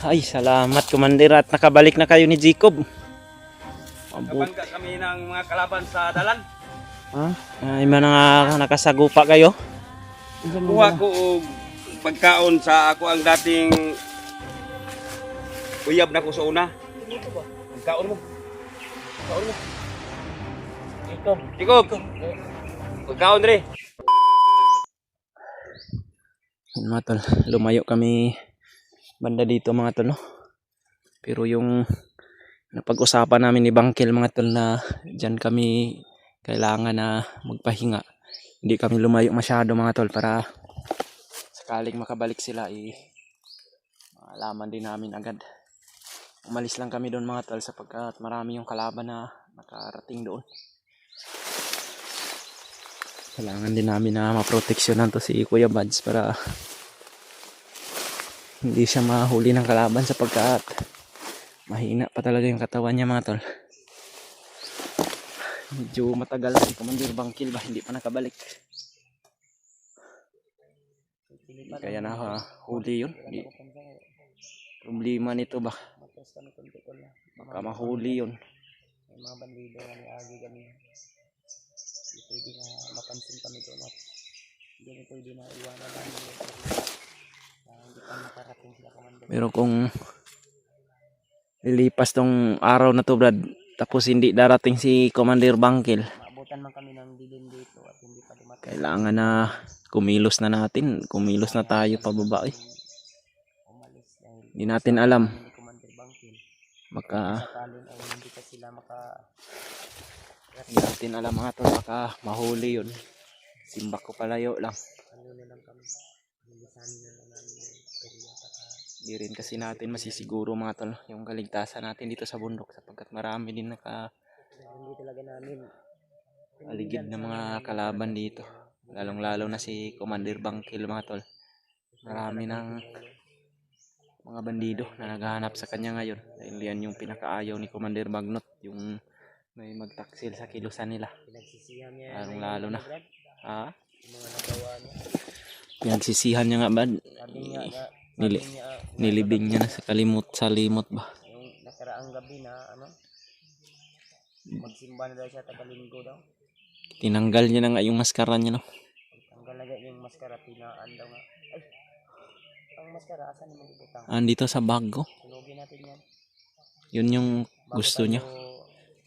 Ay, salamat, Commander, at nakabalik na kayo ni Jacob. Kabangga kami ng mga kalaban sa dalan. Ha? Ay, nakasagupa kayo? Kuha ko og pagkaon sa ako ang dating uyab na ko sa una. Pagkaon mo. Pagkaon mo. Jacob. Pagkaon rin. Mga tol, lumayo kami banda dito mga tol, no? Pero yung napag-usapan namin ni Bangkil mga tol na dyan kami kailangan na magpahinga. Hindi kami lumayo masyado mga tol para sakaling makabalik sila malaman din namin agad. Umalis lang kami doon mga tol sapagkat marami yung kalaban na nakarating doon. Kailangan din namin na maproteksyonan to si Kuya Bads para hindi siya mahuli ng kalaban sapagkat mahina pa talaga yung katawan niya mga tol. Medyo matagal na si Commander Bangkil ba, hindi pa nakabalik. Kaya na huli yun. Hindi. Problema nito ba? Baka mahuli yun. May mga bandido nga ni Agi kami. Hindi pwede na mapansin kami doon at hindi pwede na iwanan namin hindi pa makarating sila Commander. Pero kung lilipas tong araw na to Brad, tapos hindi darating si Commander Bangkil, maabutan man kami ng dilim dito at hindi pa dumating. kailangan na kumilos na natin. Kumilos na tayo pababa eh. Umalis dahil Hindi natin alam. ni Commander Bangkil. Baka Sakalin ay hindi pa sila hindi natin alam mga tol, baka mahuli yun. Simbak ko palayo lang. ano na lang kami. Bilisanin na lang namin yung area para Hindi rin kasi natin masisiguro mga tol yung kaligtasan natin dito sa bundok sapagkat marami din hindi talaga namin aligid na mga kalaban dito. Lalong lalo na si Commander Bangkil mga tol. Marami ng mga bandido na naghahanap sa kanya ngayon. Dahil yan yung pinakaayaw ni Commander Bagnot, yung may magtaksil sa kilusan nila. pinagsisihan niya Lalong lalo na. Ha? yung mga nagawa niya. Pinagsisihan niya nga ba? Sabi niya Nilibing niya na sa limot ba? yung nakaraang gabi na magsimba na daw siya tagalinggo daw. Tinanggal niya na nga yung maskara niya, no? Tanggal na yung maskara, pinaan daw nga. Ay, ang maskara, asan naman ibutang? Andito sa bago. Sunugin natin yan. Yun yung gusto niya.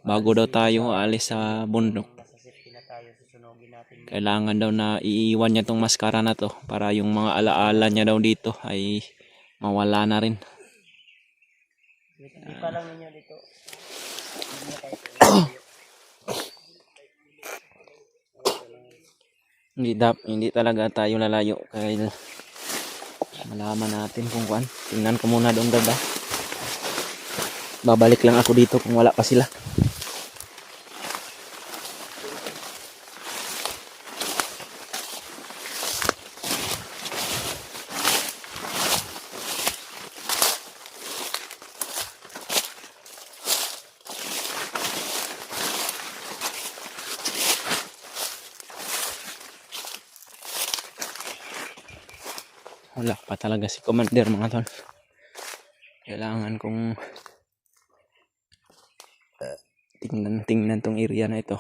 Bago daw tayo aalis sa bundok, Nasa safety na tayo, susunugin natin. kailangan daw na iiwan niya tong maskara na to para yung mga alaala niya daw dito ay mawala na rin. Hindi pa lang ninyo dito. Hindi talaga tayo lalayo kahit malaman natin kung kuan. Tingnan ko muna doon dada. Babalik lang ako dito kung wala pa sila. Wala pa talaga si Commander mga tol. Kailangan kong tingnan tong area na ito.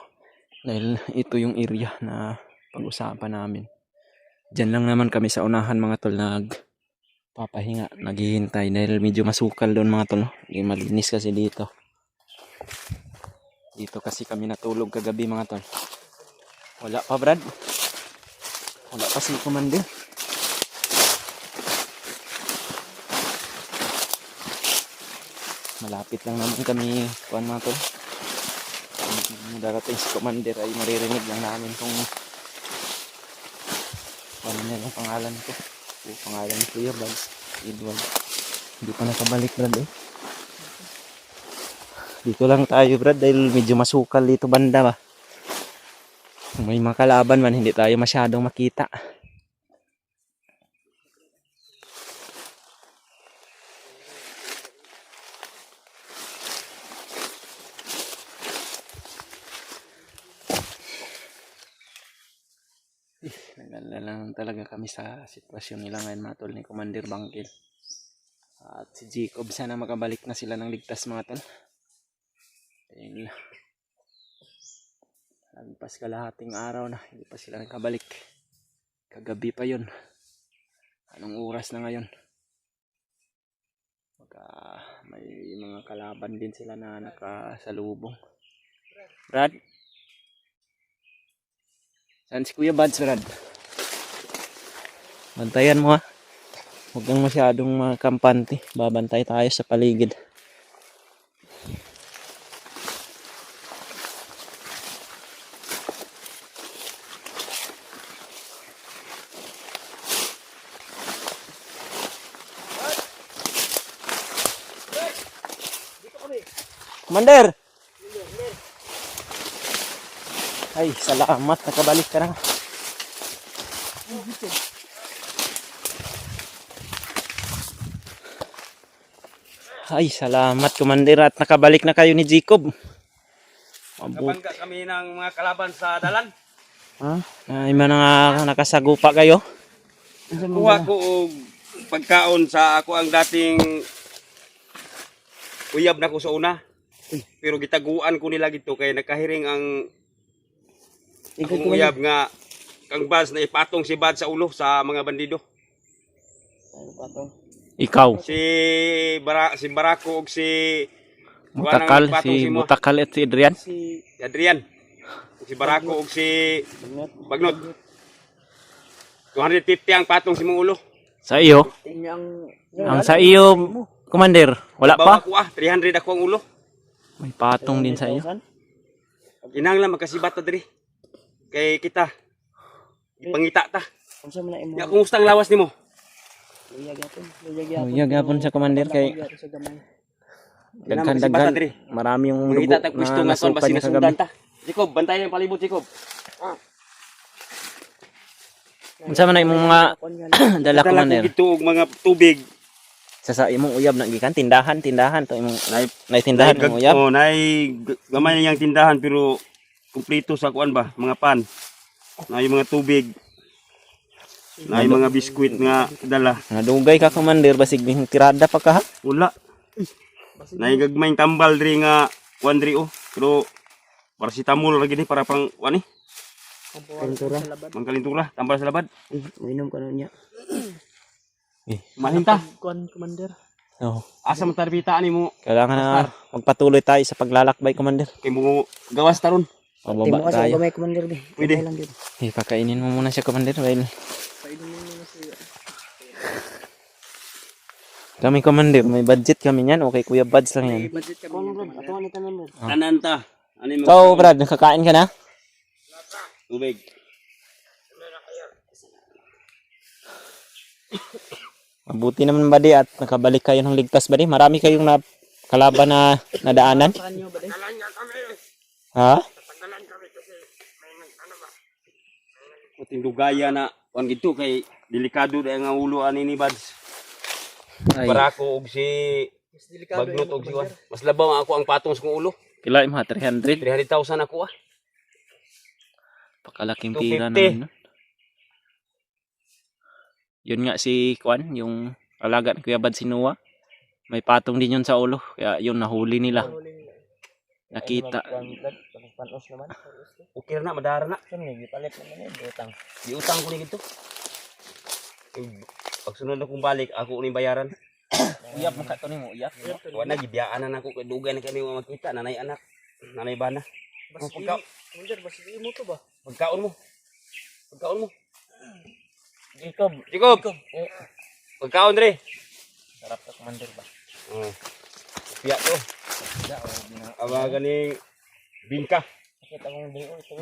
Dahil ito yung area na pag-usapan namin. Diyan lang naman kami sa unahan mga tol nagpapahinga, naghihintay dahil medyo masukal doon mga tol. Hindi malinis kasi dito. Dito kasi kami natulog kagabi mga tol. Wala pa Brad. Wala pa si Commander. Malapit lang naman kami kuan mga tol. Kung darating si Commander ay maririnig lang namin kung ano niya yung pangalan ko. O pangalan ni Kuya Bads, Edward. Hindi pa nakabalik Brad eh. Dito lang tayo Brad dahil medyo masukal dito banda ba. Kung may mga kalaban man hindi tayo masyadong makita. Nagala lang talaga kami sa sitwasyon nila ngayon mga tol ni Commander Bangkil. At si Jacob, sana makabalik na sila ng ligtas mga tol. Dahil lagpas kalahating araw na hindi pa sila nakabalik. Kagabi pa yun. Anong oras na ngayon? May mga kalaban din sila na nakasalubong. Brad? Saan si Kuya Bads, Brad? Bantayan mo ha. Huwag kang masyadong makampante. Babantay tayo sa paligid. Commander! Ay, salamat. Nakabalik ka na. Ay, salamat, Commander. At nakabalik na kayo ni Jacob. Kabangga kami ng mga kalaban sa dalan. Ha? Ay, mga nakasagupa kayo. Kuha ko og pagkaon sa ako ang dating uyab na ko sa una. Pero gitaguan ko nila gito kay nakahiring ang akong uyab nga kang Bads na ipatong si Bads sa ulo sa mga bandido. Ikaw. Si Barako og si Butakal, Kuha ng patong si mo. Butakal at si Adrian. Si Adrian. Si Barako og si Bagnot. 250 ang patong si mong ulo. Sa iyo. Ang sa iyo, Commander. Wala Bawa pa? ko 300 ako ang ulo. May patong din sa iyo. Inanglan magkasibat ta diri. Kay kita. Ipangita ta. Unsa man na imo? Ya kumusta ang lawas nimo? Uyag gapon sa Commander kay sa gamay. daghan diri. Marami yung dugo Kita ta gusto na nga kon nasukan basi niya nasundan kagabi. ta. Jacob, bantayan ang palibot Jacob. Unsa man na imong mga dala, Dala ko Commander? gito og mga tubig. Sa imong uyab na gikan tindahan to imong tindahan imong uyab. Oh, nay gamay na yang tindahan pero kumpleto sa kuan ba, mga pan. Nay mga tubig. Nay mga biskwit nga dala. Nadugay ka, Commander, basig bing tirada pa ka ha. Wala. Nay gagmayng tambal diri nga kuan diri oh. Pero paracetamol lagi ni para pang kuan ni. Kalintura. Mangkalintura, tambal sa labad. Uinom ka na niya. Mahinta. Kuan Commander. Oh, Asa man tarbita nimo kailangan na magpatuloy tayo sa paglalakbay, Commander. kay mo gawas taron. Pababa Sa tayo. gamay Commander be. Pwede. Lang gyud. Ipakainin mo muna siya, Commander. Well, kami, Commander, may budget kami niyan. Okay, Kuya Bads lang yan. Budget kami. Ato ni Commander. Tananta. Ani mo? Ikaw, Brad, nakakain ka na? Tubig. Mabuti naman, Badi, at nakabalik kayo ng ligtas, Badi. Marami kayong kalaban na nadaanan. Ha? Kuting dugaya na kuan gito kay delikado dai nga ulo ani ni Bads. Ay, Barako og si Bagnot og si Juan. Mas labaw ako ang patong sa kong ulo. kila yung mga 300. 300,000 ako ah. Pakalaking pira 250. naman. No? Yun nga si Kwan, yung alaga ni Kuya Bad si Noah. May patong din yun sa ulo. Kaya yun, nahuli nila. Nakita. Panos naman. Okay na madara na. Kan ni gipalit naman ni utang. Giutang ko ni gito. Pag sunod akong balik, ako ni bayaran. Uyap mo ka to ni mo, uyap. Wala gibiyaan na nako kay dugay na kami mga makita, nanay anak, nanay bana. Commander, basta imo to ba? Pagkaon mo. Pagkaon mo. Jacob. Jacob. Pagkaon dre. Sarap ka, Commander ba? Oh. Piya to. Aba ganing bingka. Kita ko diri ko ito.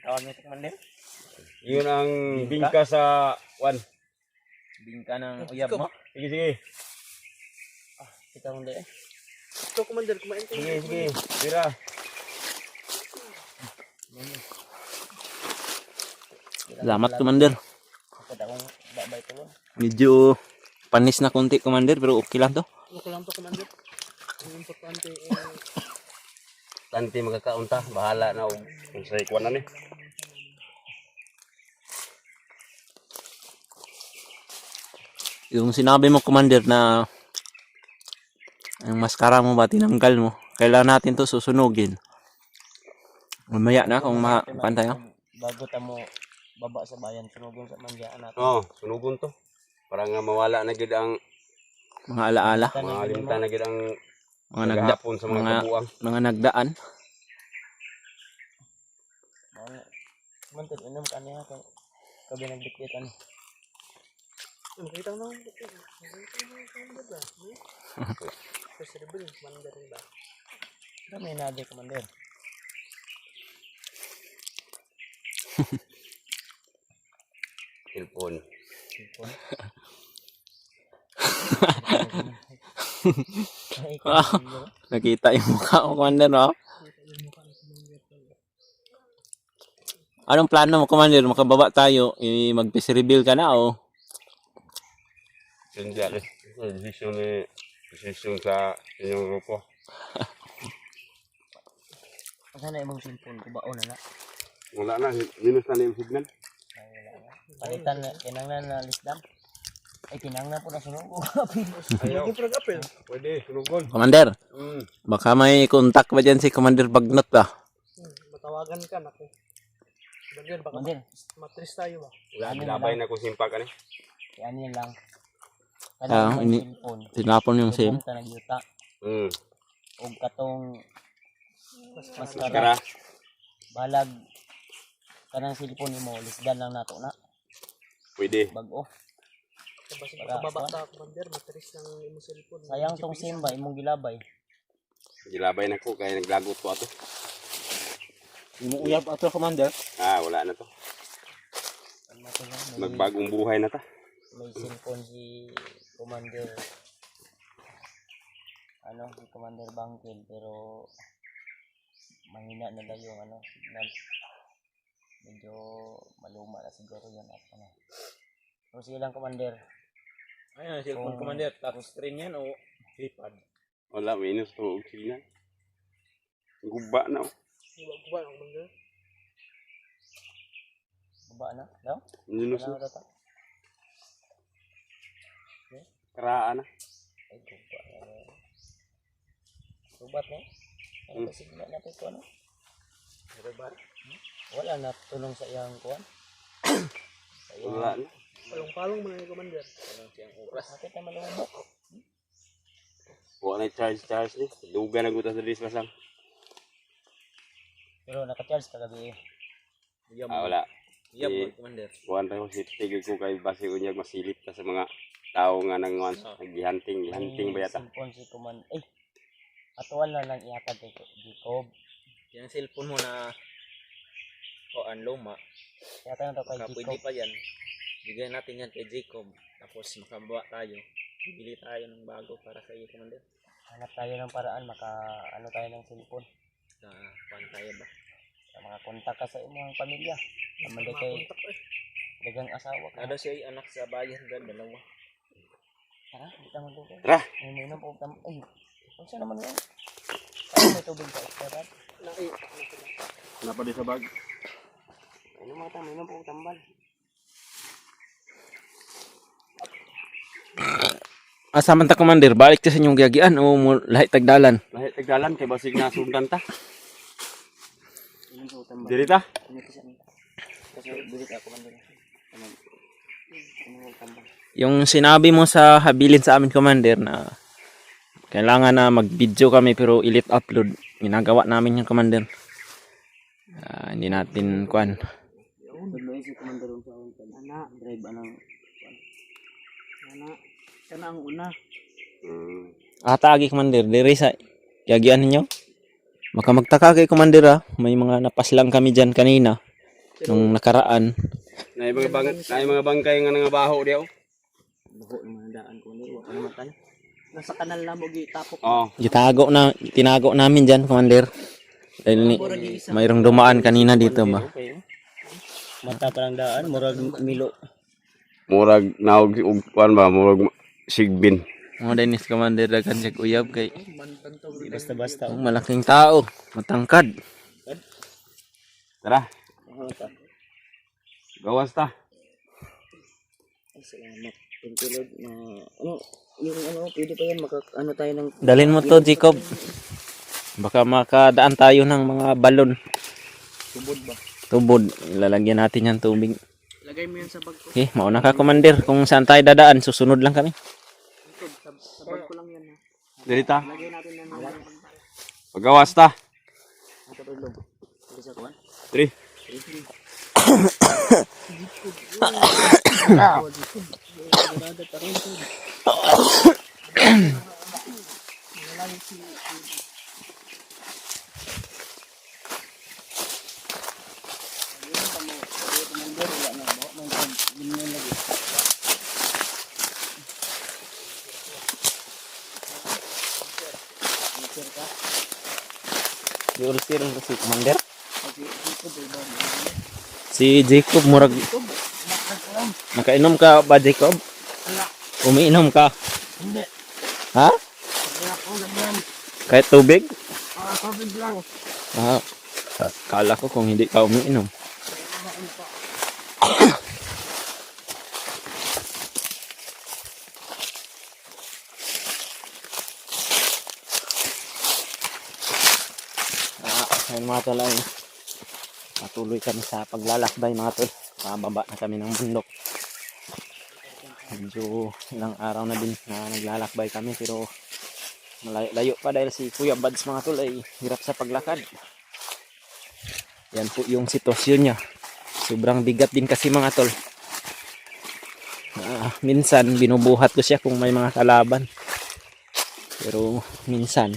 Tawag mo Commander. Yun ang bingka sa one. Bingka ng uyap mo. Sige sige. Kita mo diri. Ito Commander, kumain ka. Sige sige. Tira. Salamat, Commander. Kada akong babay to. Medyo panis na konti, Commander, pero okay lang to. Okay lang to Commander. Ang importante Tanti magkakaunta, bahala na og kung sa ikuan ni. Yung sinabi mo, Commander, na Ang maskara mo ba, tinanggal mo. Kailangan natin to susunugin. Mamaya na kung mapantay. Bago tamo baba sa bayan, sunugon sa mangyaan natin. Oh, sunugon to. Para nga mawala na gid ang Mga alaala. mga limtan na gid ang Mga naghapon sa mga mga- kabuang. mga nagdaan. Mantin, inom ka niya kung kabi nagdikit ano. Makita mo nung commander ba? Preserable, commander ba? Kami nade commander. Cellphone. Ay, Wow. Nakita yung mukha mo, Commander, no? Anong plano mo, Commander? Makababa tayo. Mag-peace reveal ka na, o? Hindi ako. Desisyon sa inyong grupo. sana imong cellphone ko baon na. Wala na, minus na yung signal. Palitan na kinanglan na lisdam. Ay kinanglan po na sunugo. Ayaw. Pwede, sunugon. Commander, Mm. baka may contact ba dyan si Commander Bagnot ba? Matawagan ka na ko. Bagyan, baka Commander, matris tayo ba? Wala, Ano ginabay na kung simpa ka ni. yan yan lang. Ah, Kanang ini- cellphone. Tinapon yung SIM. Ka nagyuta Mm. og katong maskara. Kara. Balag kanang cellphone nimo lisdan lang nato na Pwede. bag-o. Basta Wala, kababa kuwan. ta, commander, matris ng imong cellphone. Sayang tong SIM ba imong gilabay. Gilabay na ko, kaya naglagot ko ato. Yung uyab ato, Commander. Ah, wala na to. Ano to lang, Magbagong buhay na ta. may cellphone si Commander si Commander Bangkil pero mahina na lang yung signal. Medyo maluma na siguro yun at pero sige lang Commander. Ayun, cellphone, Commander. Touch screen yan, o keypad? Wala, minus to. Signal. Guba na. Oh. Kuba, commander. Baba na daw? Minus Ano na. daw ta? Karaan na. Ay guba na. Gubat na. Ano ba signal natin ko ano? Wala na tulong sa iyang kuwan. Sa iyang Wala na. Palong-palong mo na ni commander. Bakit na malumok? Wala na charge ni. Duga na gutas sa dispas lang. Pero naka-charge kagabi eh. Ah, wala. Commander. Kuhan tayo si tigil ko kay base unyag masilip ta sa mga tao nga nang gihanting ba yata. Cellphone si Command. Ay! Atuan na lang ihatag kay Jacob. Yung cellphone mo na kuan luma, Ihatag na to kay baka Jacob. pwede pa yan. Bigyan natin yan kay Jacob. Tapos makababa tayo. Bibili tayo ng bago para sa iyo, Commander. Hanap tayo ng paraan tayo ng cellphone. Sa kuan tayo ba? Sa mga kontak ka sa imong pamilya. Naman kay dagang asawa ka. Ada siya anak sa bayan ba, dalawa. Tara, di ka magdugay. Tara. Ay, may inom po. Ay, kung saan naman yan? Ay, may tubig ka. Extra Napa di sa bag? Ano mga tang, may inom po tambal. Asaman ta, Commander, balik ta sa inyong giagian o mo lahi tagdalan. Lahi tagdalan kay basig na sundan ta. Inom po tambal. Diri ta. Ano kasi nila? Kasi bilit ako man din. Inom po tambal. Yung sinabi mo sa habilin sa amin, Commander, na kailangan na mag-video kami pero elite upload. Ginagawa namin yung, Commander. Hindi natin kuan. Badloy si Commander sa ana drive anang ana kana ang una. Atagi, Commander, diri sa giagian ninyo. Maka magtaka kay Commander, may mga napaslang kami dyan kanina nung nakaraan. Nay mga bangkay nga nangabaho diaw. Buho ng mga daan ko ni wa pa naman tayo. Nasa kanal na mo gitapok. Oh, Tinago namin dyan, Commander. Dahil mayroong dumaan kanina dito ba. Mata pa lang daan murag milo. murag naog og kuan ba, murag sigbin. Mga Dennis, Commander, dagan siya uyab kay Basta-basta. malaking tao, matangkad. Tara, gawas ta. Salamat. Tungkulod na yung ano, pwede pa yan, ano tayo ng... Dalhin mo to, Jacob. Baka makadaan tayo ng mga balon. Tubod ba? Tubod. Ilalagyan natin yan tubig. Lagay mo yan sa bag ko. Okay, mauna ka, Commander. Kung saan tayo dadaan, susunod lang kami. Sa bag ko lang yan ha. Dirita. Lagay natin yan ng Pagawas ta. Ito pa ilog. Ito sa kuwan. 3. Diulsir si Commander. Si Jacob murag. Nakainom ka ba, Jacob? Umiinom ka? Hindi. Ha? Kaya ako ganyan. Kahit tubig? Tubig lang. Ah, kala ko kung hindi ka umiinom. Ayun mga tol, ay patuloy kami sa paglalakbay mga tol. Pababa na kami ng bundok. Medyo ilang araw na din na naglalakbay kami pero malayo pa dahil si Kuya Bads mga tol ay hirap sa paglakad. Yan po yung sitwasyon niya. Sobrang bigat din kasi mga tol. Minsan binubuhat ko siya kung may mga kalaban. Pero minsan